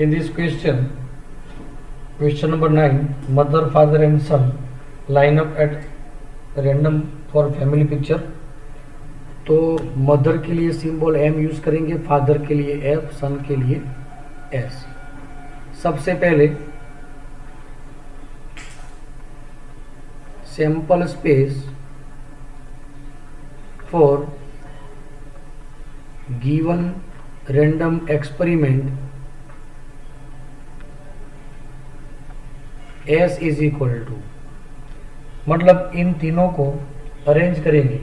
In this question number 9, mother, father and son line up at random for family picture. तो mother के लिए symbol M use करेंगे, father के लिए F, son के लिए एस. सबसे पहले sample space for given random experiment S is equal to, मतलब इन तीनों को अरेंज करेंगे.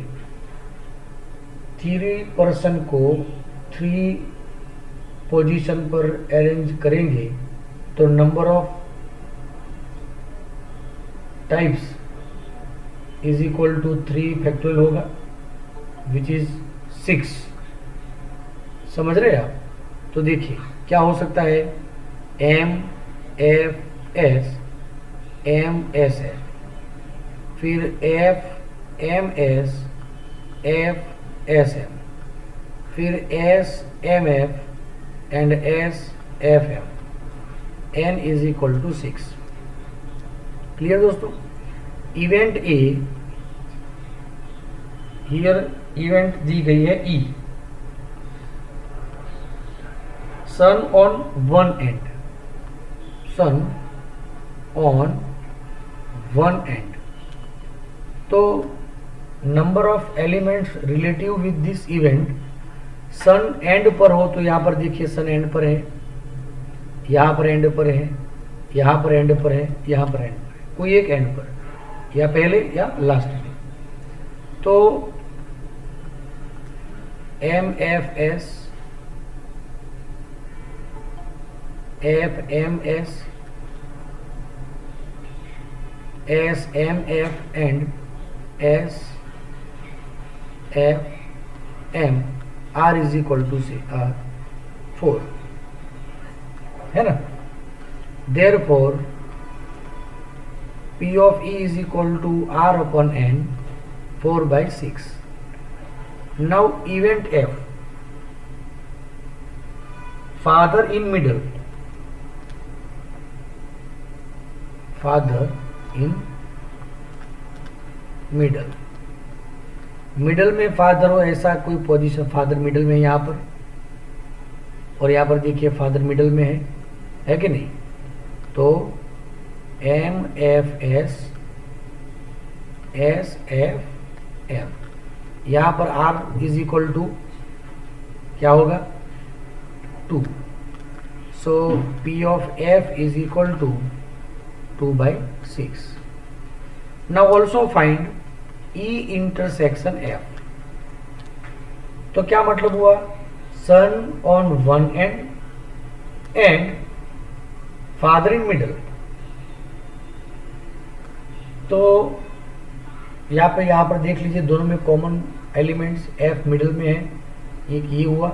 3 पर्सन को 3 पोजीशन पर अरेंज करेंगे तो number of types is equal to 3 factorial होगा, विच इज 6. समझ रहे आप? तो देखिए क्या हो सकता है, M F S, M S F, फिर F M S, F S M, फिर S M F and S F M. N is equal to 6. Clear दोस्तों? इवेंट ए, हियर इवेंट दी गई है E. Son on one end, son on one end. तो number of elements relative with this event, son end पर हो तो यहां पर देखिए सन एंड पर है, यहां पर एंड पर है, यहां पर एंड पर है, यहां पर एंड पर है, कोई एक एंड पर, या पहले या लास्ट में. तो M F S, F M S, S M F and S F M are is equal to से 4 है ना. Therefore P of E is equal to R upon N 4/6. Now event F, father in middle, father in middle, middle में father हो ऐसा कोई position, father middle में यहाँ पर, और यहाँ पर देखिए फादर मिडल में है कि नहीं. तो M F S, S F M, यहाँ पर आर इज इक्वल टू क्या होगा, 2. So P of F is equal to 2/6. Now also find E intersection F. तो क्या मतलब हुआ, son on one end father in middle. तो यहाँ पर देख लीजिए दोनों में कॉमन एलिमेंट्स, एफ मिडल में है, एक ये हुआ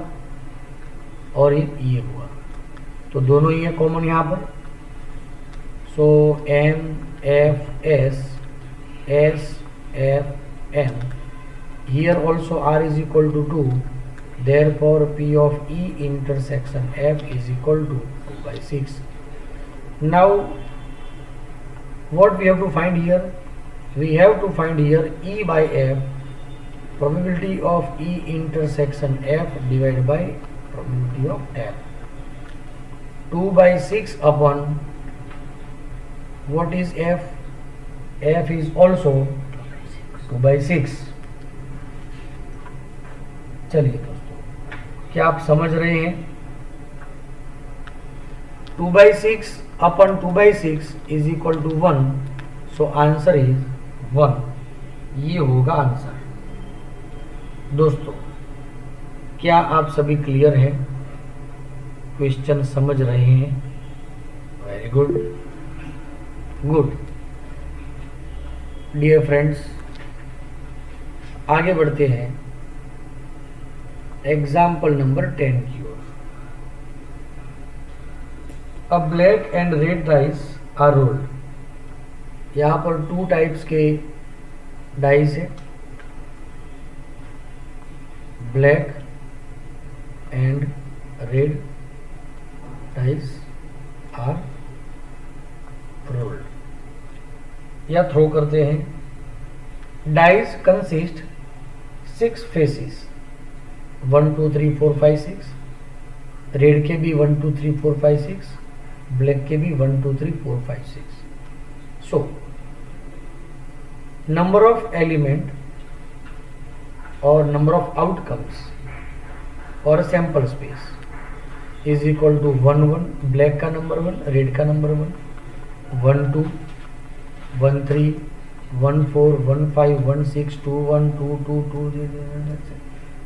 और एक ये हुआ, तो दोनों ही है कॉमन यहाँ पर. So M F S, S F M, here also R is equal to 2. Therefore P of E intersection F is equal to 2/6. Now what we have to find here, we have to find here E by F, probability of E intersection F divided by probability of F. 2/6 upon what is F? F is also 2/6. चलिए दोस्तों, क्या आप समझ रहे हैं? 2/6 upon 2/6 is equal to 1. So answer is 1. ये होगा answer. दोस्तों क्या आप सभी क्लियर हैं? क्वेश्चन समझ रहे हैं? Very good, good. Dear friends, आगे बढ़ते हैं एग्जाम्पल नंबर 10 की ओर. A black and red dice are rolled. यहाँ पर 2 टाइप्स के डाइस है, ब्लैक एंड रेड डाइस या थ्रो करते हैं। Dice consist 6 faces, 1 2 3 4 5 6। रेड के भी 1 2 3 4 5 6, ब्लैक के भी 1 2 3 4 5 6। सो नंबर ऑफ एलिमेंट और नंबर ऑफ आउटकम्स और sample space is equal to 1 1, black का नंबर 1, रेड का नंबर 1, 1 2 1 3 1 4 1 5 1 6 2 1 2 2 2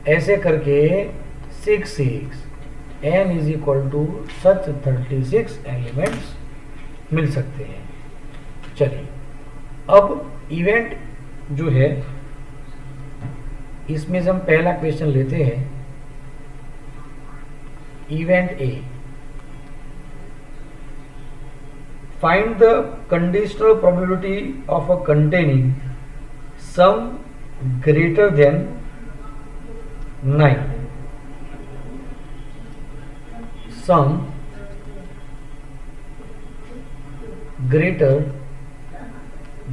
ऐसे करके 6 6 n is equal to such 36 elements मिल सकते हैं। चलिए अब इवेंट जो है इसमें से हम पहला क्वेश्चन लेते हैं। Event A, find the conditional probability of a containing some greater than 9, some greater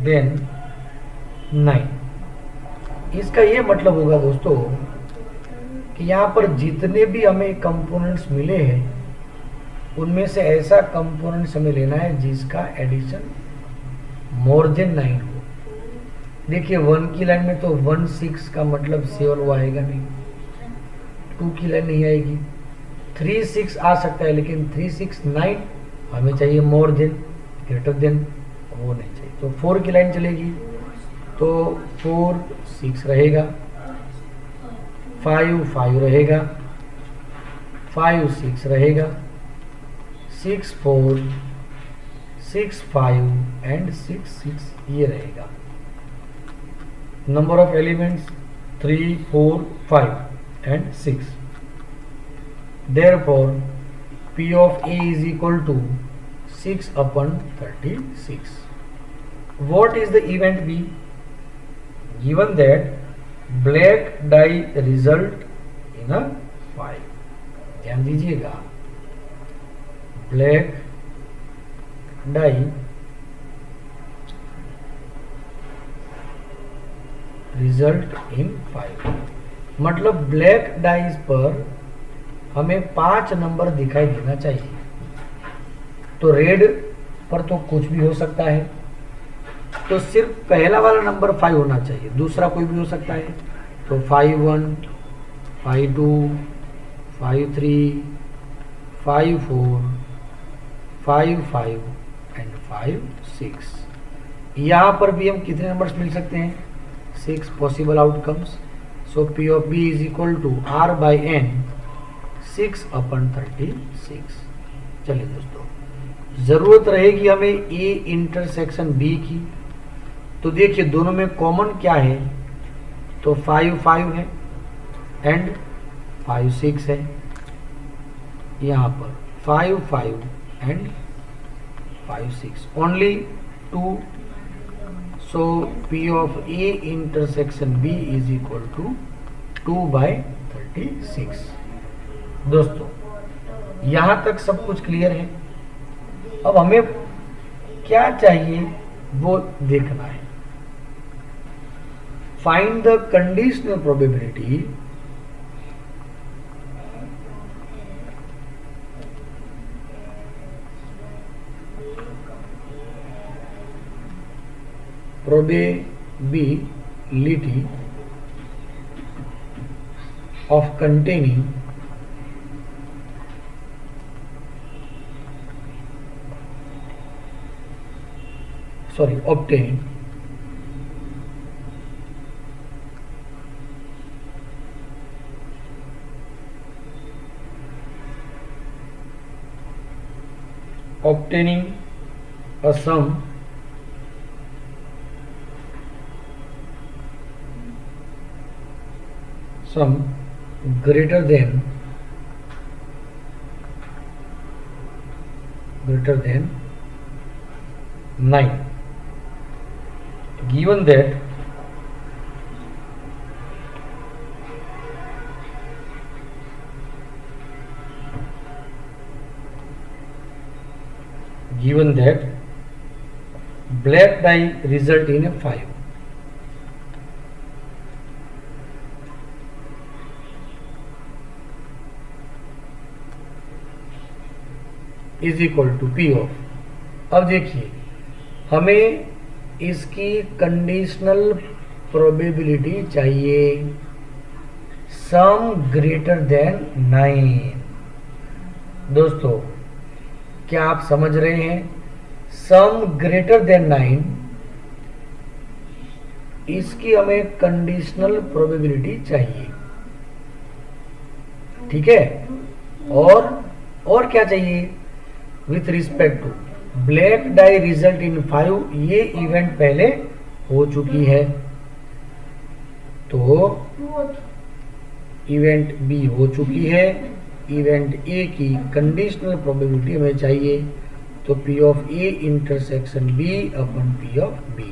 than 9। इसका ये मतलब होगा दोस्तों कि यहाँ पर जितने भी हमें कंपोनेंट्स मिले हैं उनमें से ऐसा कंपोनेंट्स हमें लेना है जिसका एडिशन मोर देन 9 हो। देखिए 1 की लाइन में तो 1 6 का मतलब सेवल वो आएगा नहीं, 2 की लाइन नहीं आएगी, 3 6 आ सकता है लेकिन 3 6 9 हमें चाहिए मोर देन, ग्रेटर देन वो नहीं चाहिए। तो 4 की लाइन चलेगी तो 4 6 रहेगा, 5 5 रहेगा, 5 6 रहेगा, 6 4 6 5 एंड 6 6 ये रहेगा। Number of elements 3 4 5 and 6। Therefore P of A is equal to 6 upon 36. What is the event B? Given that black die result in a 5, ध्यान दीजिएगा, ब्लैक डाई रिजल्ट इन 5, मतलब ब्लैक डाइज पर हमें 5 number दिखाई देना चाहिए। तो red पर तो कुछ भी हो सकता है, तो सिर्फ पहला वाला नंबर 5 होना चाहिए, दूसरा कोई भी हो सकता है। तो 5 1 5 2 5 3 5 4 5 5 एंड 5 6। यहाँ पर भी हम कितने नंबर्स मिल सकते हैं? 6 possible outcomes. So P of B is equal to R by N 6 upon 36। चलिए दोस्तों, जरूरत रहेगी हमें A इंटरसेक्शन B की। तो देखिए दोनों में कॉमन क्या है, तो 5 5 है एंड 5 6 है। यहाँ पर 5 5 and 5 6 only 2। So P of A intersection B is equal to 2 by 36। दोस्तों यहाँ तक सब कुछ क्लियर है। अब हमें क्या चाहिए वो देखना है। Find the conditional probability of containing obtain obtaining a sum greater than 9, given that black die result in a 5 is equal to P of. अब देखिए हमें इसकी कंडीशनल प्रोबेबिलिटी चाहिए सम ग्रेटर देन 9। दोस्तों क्या आप समझ रहे हैं? सम ग्रेटर देन 9 इसकी हमें कंडीशनल प्रोबेबिलिटी चाहिए, ठीक है। और क्या चाहिए? With respect to black die result in 5, ये इवेंट पहले हो चुकी है, तो इवेंट बी हो चुकी है, इवेंट ए की कंडीशनल प्रोबेबिलिटी हमें चाहिए, तो P of A intersection B upon P of B,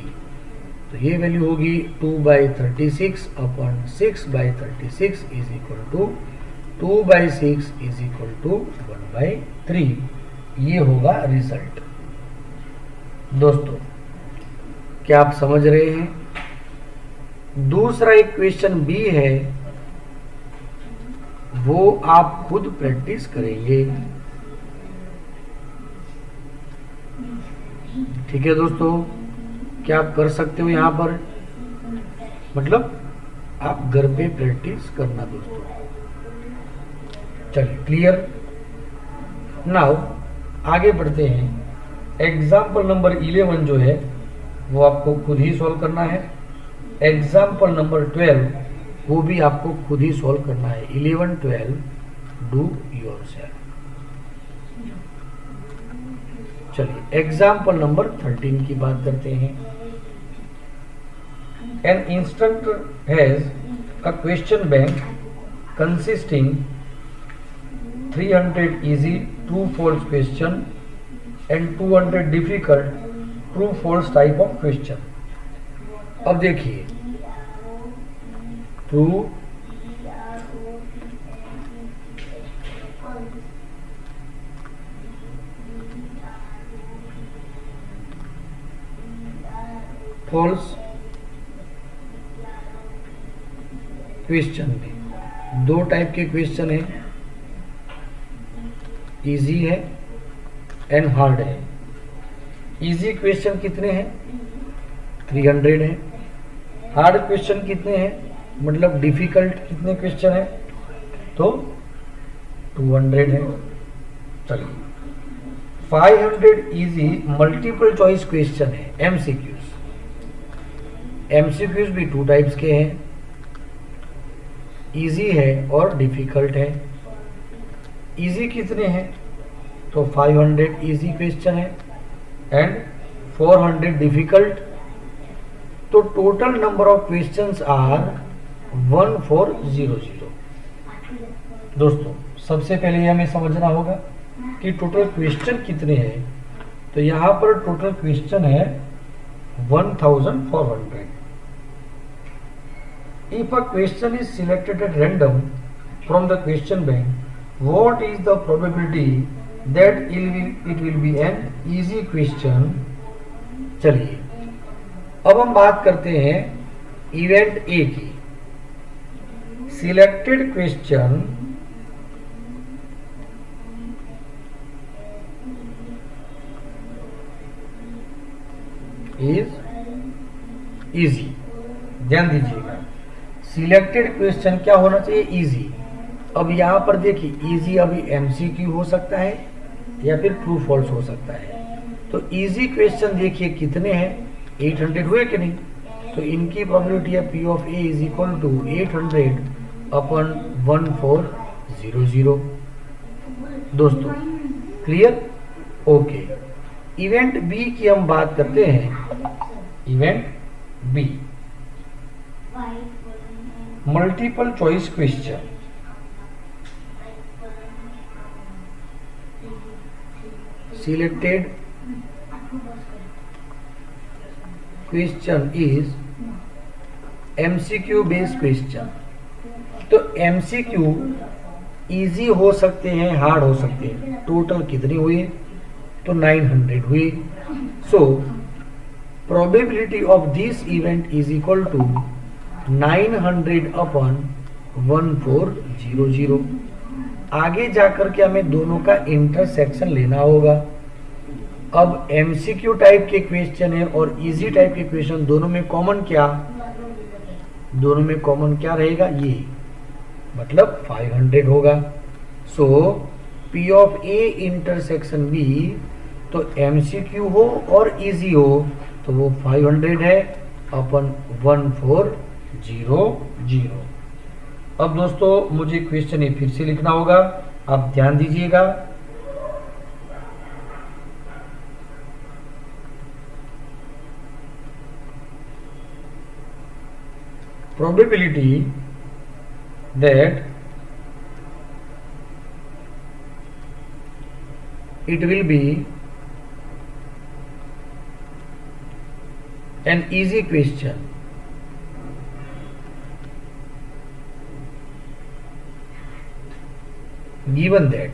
तो ये वैल्यू होगी 2/36 upon 6/36 is equal to 2/6 is equal to 1/3। ये होगा रिजल्ट। दोस्तों क्या आप समझ रहे हैं? दूसरा एक क्वेश्चन बी है, वो आप खुद प्रैक्टिस करेंगे, ठीक है दोस्तों। क्या आप कर सकते हो यहां पर, मतलब आप घर पे प्रैक्टिस करना दोस्तों। चलिए क्लियर। नाउ आगे बढ़ते हैं। एग्जाम्पल नंबर 11 जो है वो आपको खुद ही सॉल्व करना है। एग्जाम्पल नंबर 12 वो भी आपको खुद ही सॉल्व करना है। 11, 12 डू योरसेल्फ। चलिए एग्जाम्पल नंबर 13 की बात करते हैं। N instructor has a question bank consisting 300 easy true false question and 200 difficult true false type of question। अब देखिए true false क्वेश्चन में दो टाइप के क्वेश्चन है, इजी है एंड हार्ड है। इजी क्वेश्चन कितने हैं? 300 है। हार्ड क्वेश्चन कितने हैं, मतलब डिफिकल्ट कितने क्वेश्चन है? तो 200 है। चलिए 500 इजी मल्टीपल चॉइस क्वेश्चन है, एमसीक्यूज। एमसीक्यूज भी 2 टाइप्स के हैं, इजी है और डिफिकल्ट है। इजी कितने हैं? तो 500 इजी क्वेश्चन है एंड 400 डिफिकल्ट। तो total number of questions are 1400। दोस्तों सबसे पहले हमें समझना होगा कि टोटल क्वेश्चन कितने हैं। तो यहां पर टोटल क्वेश्चन है 1400। If a question is selected at random from the question bank, what is the probability that it will be an easy question। चलिए अब हम बात करते हैं इवेंट ए की। Selected question is easy. ध्यान दीजिएगा, सिलेक्टेड क्वेश्चन क्या होना चाहिए? इजी। अब यहां पर देखिए इजी अभी एमसीक्यू हो सकता है या फिर ट्रू फॉल्स हो सकता है। तो इजी क्वेश्चन देखिए कितने हैं, 800 हुए कि नहीं? तो इनकी प्रोबेबिलिटी है P of A is equal to 800 upon 1400। दोस्तों क्लियर? ओके। इवेंट बी की हम बात करते हैं। Event be multiple choice question. Selected question is MCQ based question। तो MCQ इजी हो सकते हैं, हार्ड हो सकते हैं। टोटल कितनी हुई? तो 900 हुई। So probability of this event is equal to 900 upon 1400। आगे जाकर के हमें दोनों का इंटरसेक्शन लेना होगा। अब एमसीक्यू टाइप के क्वेश्चन है और इजी टाइप के क्वेश्चन, दोनों में कॉमन क्या, दोनों में कॉमन क्या रहेगा, ये मतलब 500 होगा। सो P of A intersection B, तो एमसीक्यू हो और इजी हो तो वो 500 है अपन 1400। अब दोस्तों मुझे क्वेश्चन ये फिर से लिखना होगा, आप ध्यान दीजिएगा। Probability that it will be an easy question given that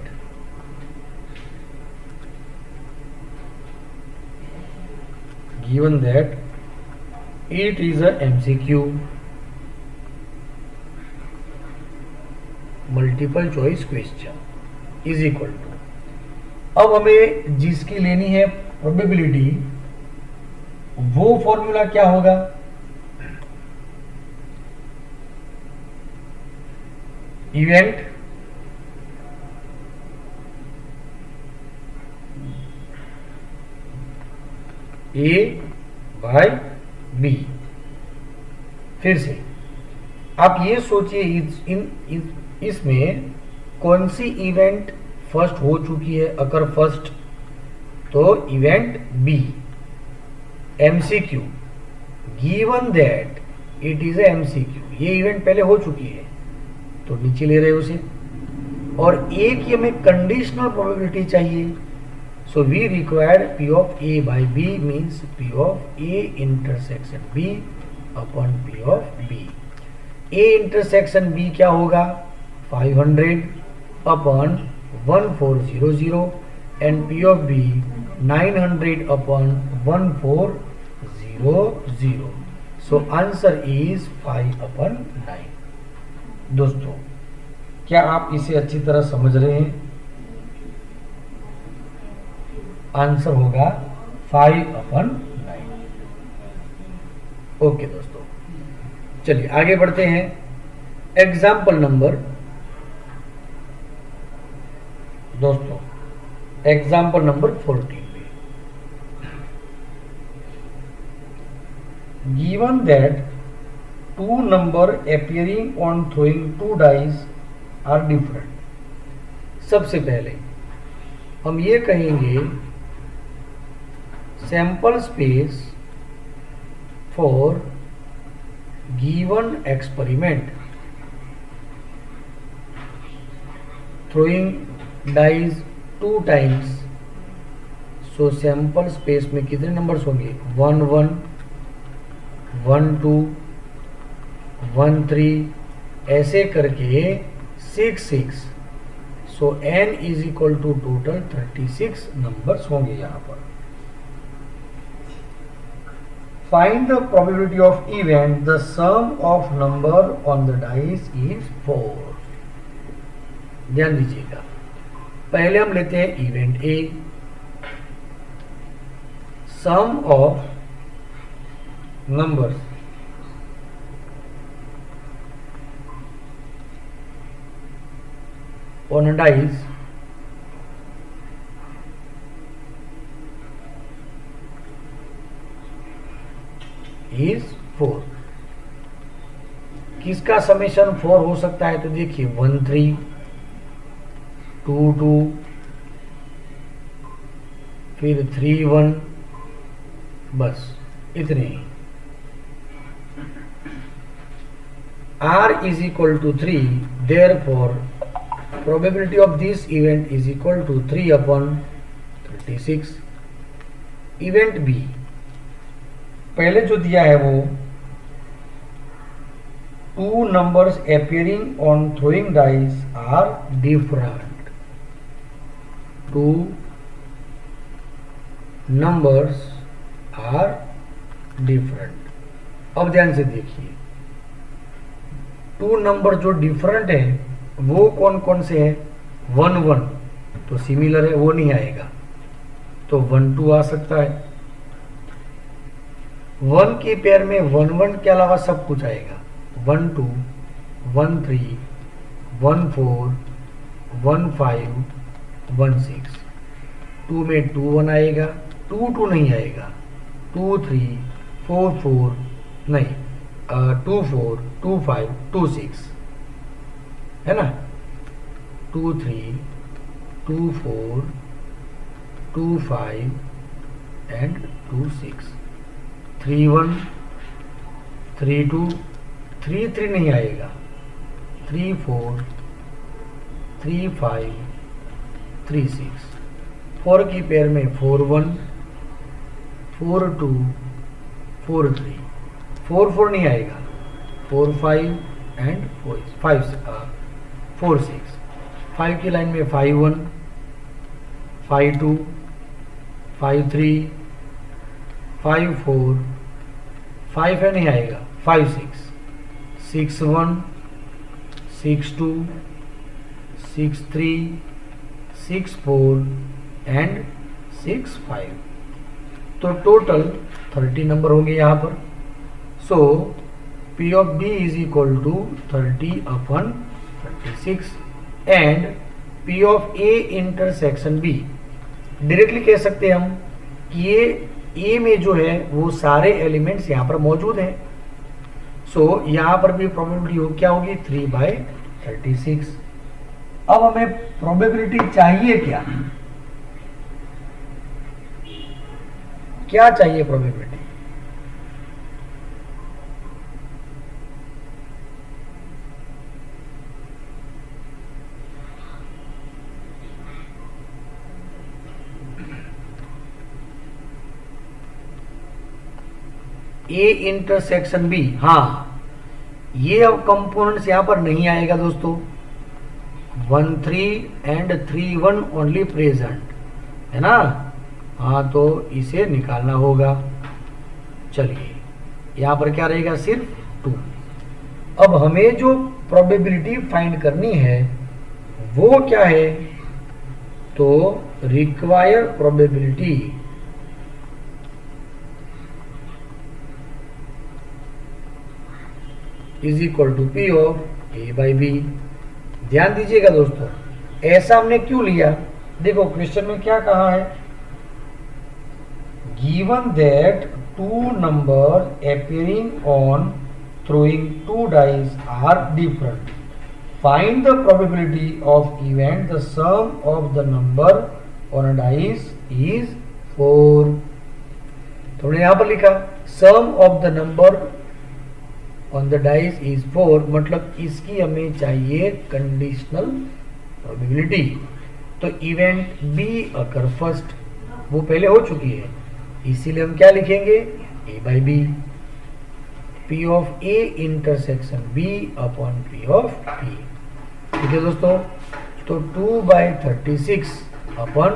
it is a MCQ multiple choice question is equal to, अब हमें जिसकी लेनी है प्रोबेबिलिटी, वो फॉर्मूला क्या होगा, इवेंट ए बाय बी। फिर से आप ये सोचिए इसमें कौन सी इवेंट फर्स्ट हो चुकी है। अगर फर्स्ट तो event B, MCQ given that it is MCQ, ये इवेंट पहले हो चुकी है तो नीचे ले रहे उसे, और एक ये हमें कंडीशनल प्रोबेबिलिटी चाहिए। So we required P of A by B means P of A intersection B upon P of B। A intersection B क्या होगा, 500 upon 1400 and P of B 900 upon 1400। So answer is 5 upon 9। दोस्तों क्या आप इसे अच्छी तरह समझ रहे हैं? आंसर होगा 5 अपॉन 9। ओके दोस्तों, चलिए आगे बढ़ते हैं। एग्जाम्पल नंबर, दोस्तों एग्जाम्पल नंबर 14 पे, given that 2 number appearing on throwing 2 dice are different। सबसे पहले हम ये कहेंगे sample space for given experiment throwing dies 2 times. So sample space में कितने नंबर्स होंगे, 1 1 1 2 1 3 ऐसे करके 6 6। So n is equal to total 36 numbers होंगे यहां पर। Find the probability of event, the sum of number on the dice is 4। ध्यान दीजिएगा, पहले हम लेते हैं event A, sum of numbers on a dice is 4। किसका समेशन 4 हो सकता है, तो देखिए 1 3 2 2 फिर 3 1, बस इतने ही। R is equal to 3, therefore probability of this event is equal to 3 upon 36। Event B पहले जो दिया है वो 2 numbers appearing on throwing dice are different। 2 numbers are different. अब ध्यान से देखिए, 2 नंबर जो डिफरेंट है वो कौन कौन से है? 1 1 तो सिमिलर है, वो नहीं आएगा, तो 1 2 आ सकता है। 1 की पेयर में 1 1 के अलावा सब कुछ आएगा, 1 2 1 3 1 4 1 5 1 6। 2 में 2 1 आएगा, 2 2 नहीं आएगा, 2 3 4 4 नहीं, 2 4 2 5 2 6 है ना, 2 3 2 4 2 5 एंड 2 6। 3 1 3 2 3 3 नहीं आएगा, 3 4 3 5 3 6। 4 की पेयर में 4 1 4 2 4 3। 4 4 नहीं आएगा, 4 5 एंड 4 6। 5 की लाइन में 5 1 5 2 5 3 5 4 5 है नहीं आएगा, 5 6 6 1 6 2 6 3 6 4 एंड 6 5। तो टोटल 30 नंबर होंगे यहाँ पर। So P of B is equal to 30 upon 36 and P of A intersection B। Directly कह सकते हैं हम कि ये A में जो है वो सारे एलिमेंट्स यहाँ पर मौजूद हैं। सो यहाँ पर भी प्रोबेबिलिटी हो क्या होगी, 3/36। अब हमें प्रोबेबिलिटी चाहिए क्या? क्या चाहिए प्रोबेबिलिटी? A intersection B। हाँ, ये अब कंपोनेंट्स यहां पर नहीं आएगा दोस्तों। 1 3 एंड 3 1 ओनली प्रेजेंट है ना। हाँ, तो इसे निकालना होगा। चलिए, यहां पर क्या रहेगा, सिर्फ 2। अब हमें जो प्रोबेबिलिटी फाइंड करनी है वो क्या है, तो require probability is equal to P of A by B। ध्यान दीजिएगा दोस्तों, ऐसा हमने क्यों लिया? देखो क्वेश्चन में क्या कहा है, given that 2 number appearing on throwing 2 dice are different, find the probability of event the sum of the number on a dice is 4। तो हमने यहां पर लिखा sum of the number on the dice is 4, मतलब इसकी हमें चाहिए conditional probability. तो इवेंट बी अकर फर्स्ट, वो पहले हो चुकी है, इसीलिए हम क्या लिखेंगे, A by B. P of A intersection B upon P of P। ठीक है दोस्तों, तो 2/36 upon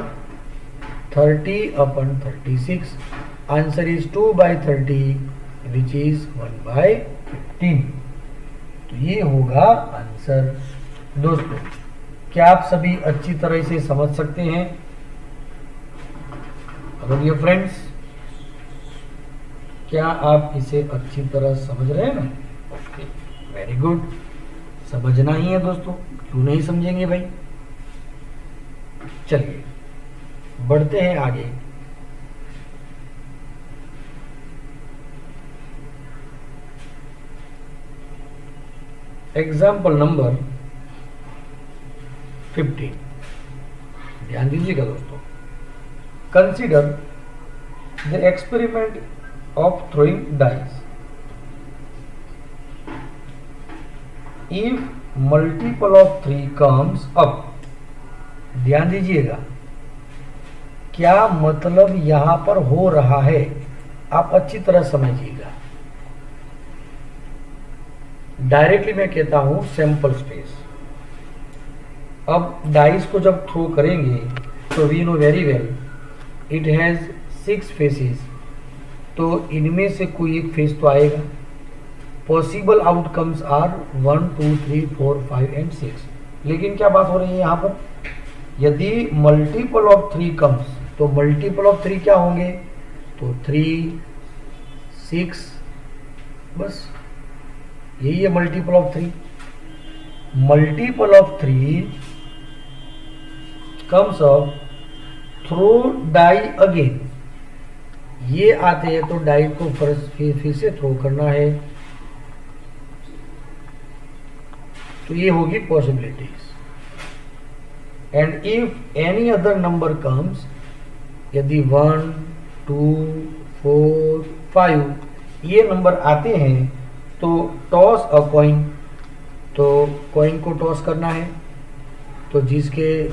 30 upon 36, answer is 2/30 which is 1/15। तो ये होगा आंसर। दोस्तों, क्या आप सभी अच्छी तरह से समझ सकते हैं? अगर ये फ्रेंड्स, क्या आप इसे अच्छी तरह समझ रहे हैं ना? Okay, very good. समझना ही है दोस्तों, क्यों नहीं समझेंगे भाई। चलिए बढ़ते हैं आगे। Example number 15। ध्यान दीजिएगा दोस्तों, consider the experiment of throwing dice. If multiple of 3 comes up. ध्यान दीजिएगा, क्या मतलब यहां पर हो रहा है, आप अच्छी तरह समझिएगा। डायरेक्टली मैं कहता हूं सैंपल स्पेस। अब डाइस को जब थ्रो करेंगे तो we know very well it has 6 faces तो इनमें से कोई एक फेज तो आएगा। Possible outcomes are 1 2 3 4 5 and 6। लेकिन क्या बात हो रही है यहाँ पर, यदि मल्टीपल ऑफ 3 कम्स तो मल्टीपल ऑफ 3 क्या होंगे, तो 3 6, बस यही है multiple of 3। Multiple of 3 comes of throw die again, ये आते हैं तो डाई को फिर से थ्रो करना है, तो ये होगी possibilities. And if any other number comes, यदि 1 2 4 5 ये नंबर आते हैं तो टॉस अ कॉइन, तो कॉइन को टॉस करना है, तो जिसके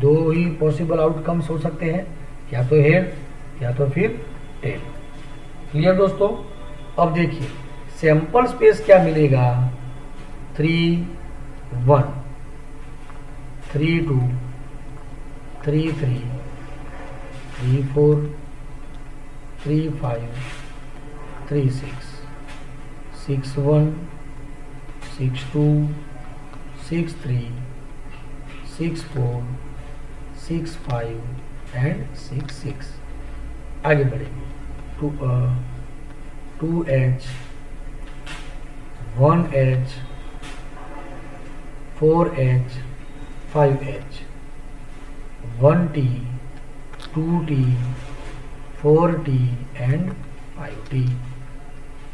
दो ही पॉसिबल आउटकम्स हो सकते हैं, या तो हेड या तो फिर टेल। क्लियर दोस्तों। अब देखिए सैंपल स्पेस क्या मिलेगा, 3 1 3 2 3 3 3 4 3 5 3 6 6 1 6 2 6 3 6 4 6 5 एंड 6 6। आगे बढ़ेंगे, 2H 1H 4H 5H 1T 2T 4T and 5T।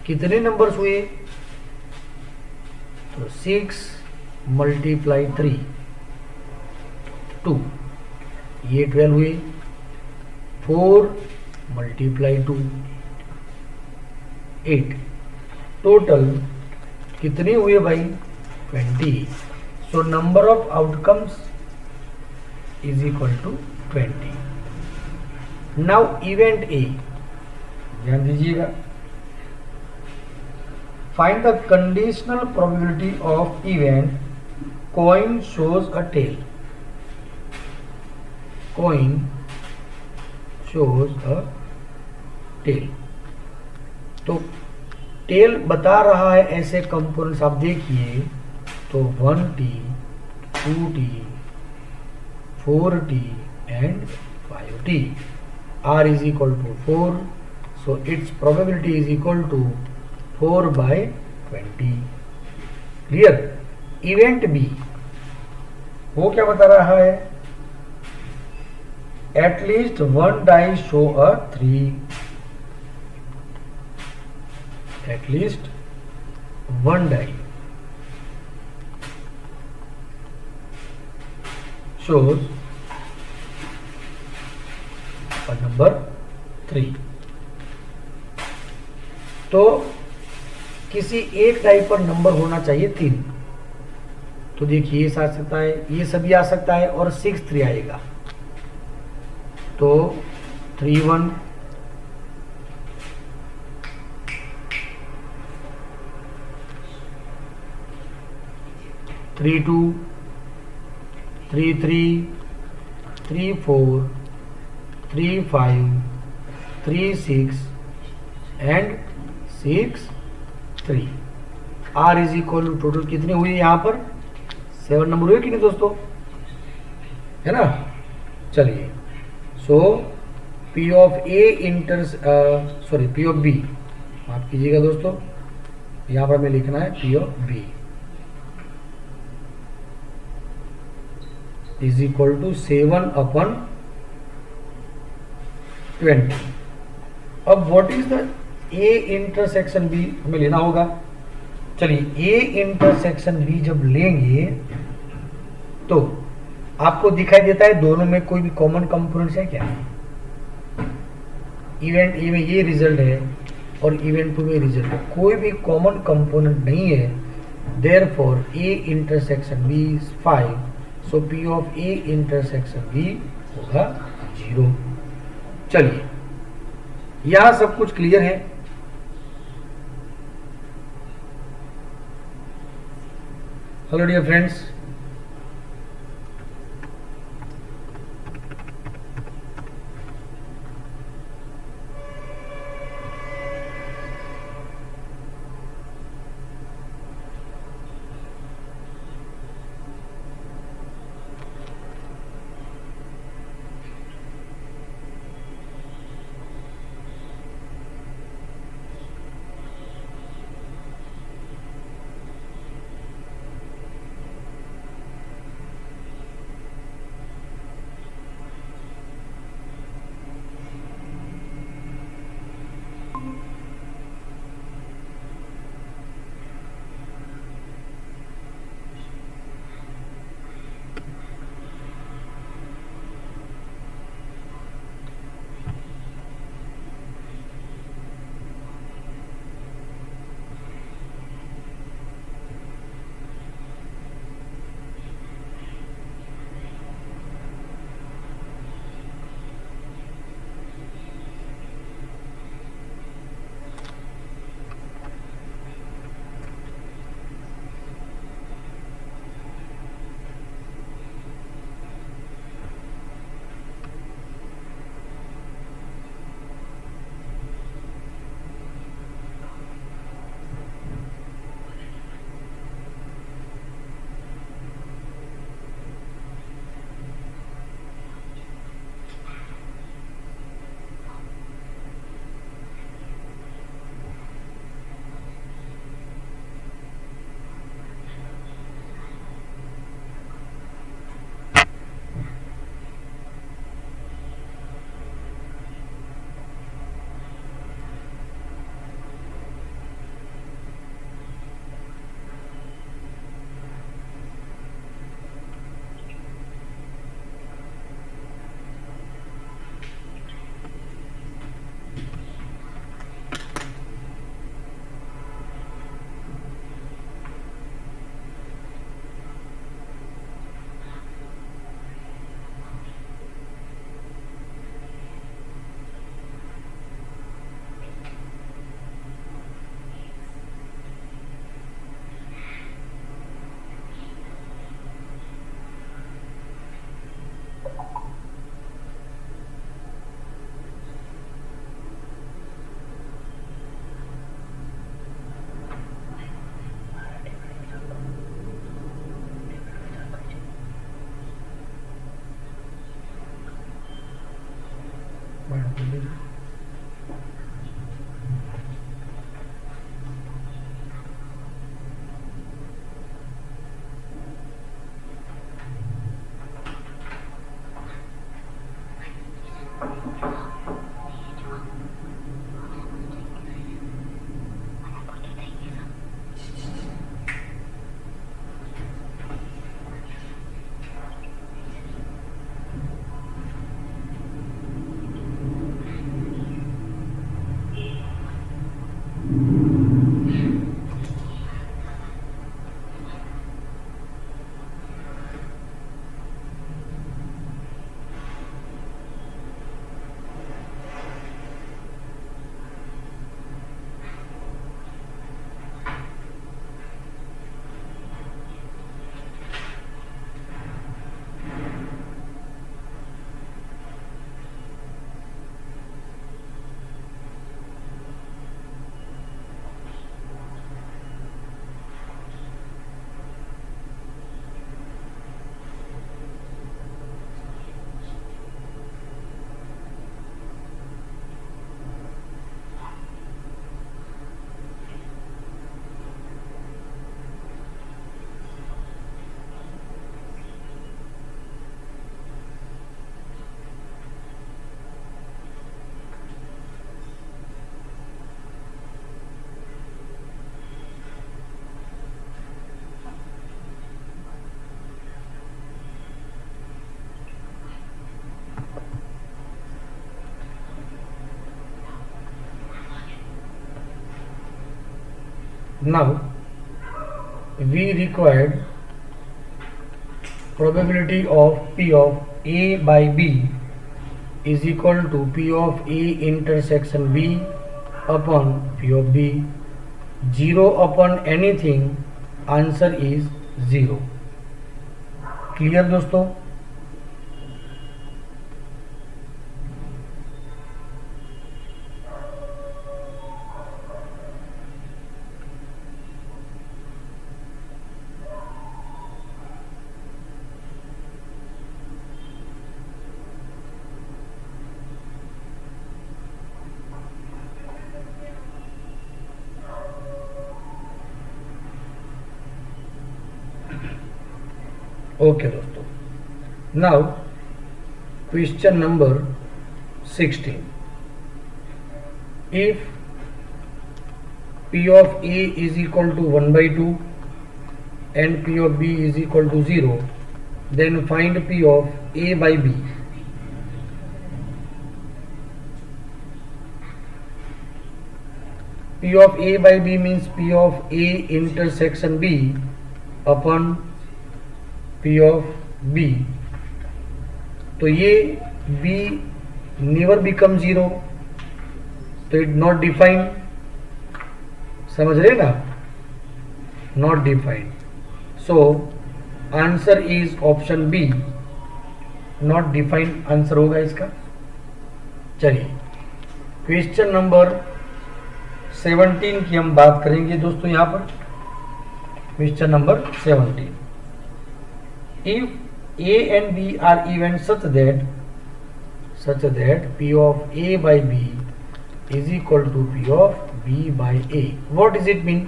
कितने नंबर्स हुए, तो 6 मल्टीप्लाई 3 2, ये 12 हुए। 4 मल्टीप्लाई 2 8, टोटल कितने हुए भाई, 20। So number of outcomes is equal to 20। Now event A, ध्यान दीजिएगा, find the conditional probability of event coin shows a tail, coin shows a tail. तो टेल बता रहा है ऐसे कंपोनेंट्स, आप देखिए तो 1T 2T 4T and 5T। R is equal to 4, so its probability is equal to 4/20। Clear. Event B, वो क्या बता रहा है, at least one die show a 3, at least one die shows a number 3। तो किसी एक die पर number होना चाहिए 3, तो देखिए ये आ सकता है, ये सभी आ सकता है, और 6 3 आएगा, तो 3 1 3 2 3 3 3 4 3 5 3 6 and 6 3। R is equal to, total कितने हुए यहाँ पर, 7 नंबर हुए कि नहीं दोस्तों, है ना। चलिए, सो P of A P of B, माफ कीजिएगा दोस्तों, यहाँ पर हमें लिखना है P of B is equal to 7/20। अब what is the A intersection B हमें लेना होगा। चलिए A इंटरसेक्शन B जब लेंगे तो आपको दिखाई देता है दोनों में कोई भी कॉमन कंपोनेंट्स है क्या, इवेंट ए में ये रिजल्ट है और इवेंट 2 में रिजल्ट है, कोई भी कॉमन कंपोनेंट नहीं है, therefore A intersection B is 5, so P of A intersection B होगा 0। चलिए यहां सब कुछ क्लियर है। हेलो डियर फ्रेंड्स, कर दीजिए। Now we required probability of P of A by B is equal to P of A intersection B upon P of B. 0 upon anything, answer is 0. Clear दोस्तों? Okay दोस्तों, now question number 16. If P of A is equal to 1/2 and P of B is equal to 0, then find P of A by B. P of A by B means P of A intersection B upon P of B. तो ये B never become 0, तो it not defined. समझ रहे ना? Not defined. So answer is option B, not defined answer होगा इसका. चलिए question number 17 की हम बात करेंगे दोस्तों. यहां पर question number 17. If A and B are even such that P of A by B is equal to P of B by A. What does it mean?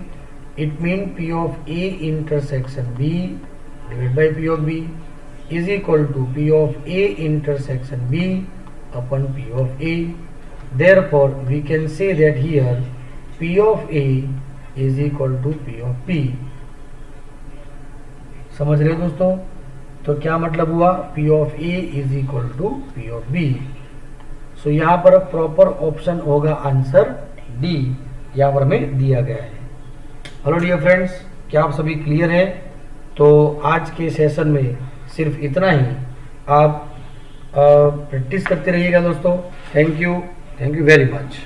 It means P of A intersection B divided by P of B is equal to P of A intersection B upon P of A. Therefore, we can say that here P of A is equal to P of B. समझ रहे हो दोस्तों? तो क्या मतलब हुआ? P of A is equal to P of B. सो यहाँ पर प्रॉपर ऑप्शन होगा आंसर डी, यहाँ पर हमें दिया गया है. हेलो डियर फ्रेंड्स, क्या आप सभी क्लियर हैं? तो आज के सेशन में सिर्फ इतना ही. आप प्रैक्टिस करते रहिएगा दोस्तों. Thank you very much.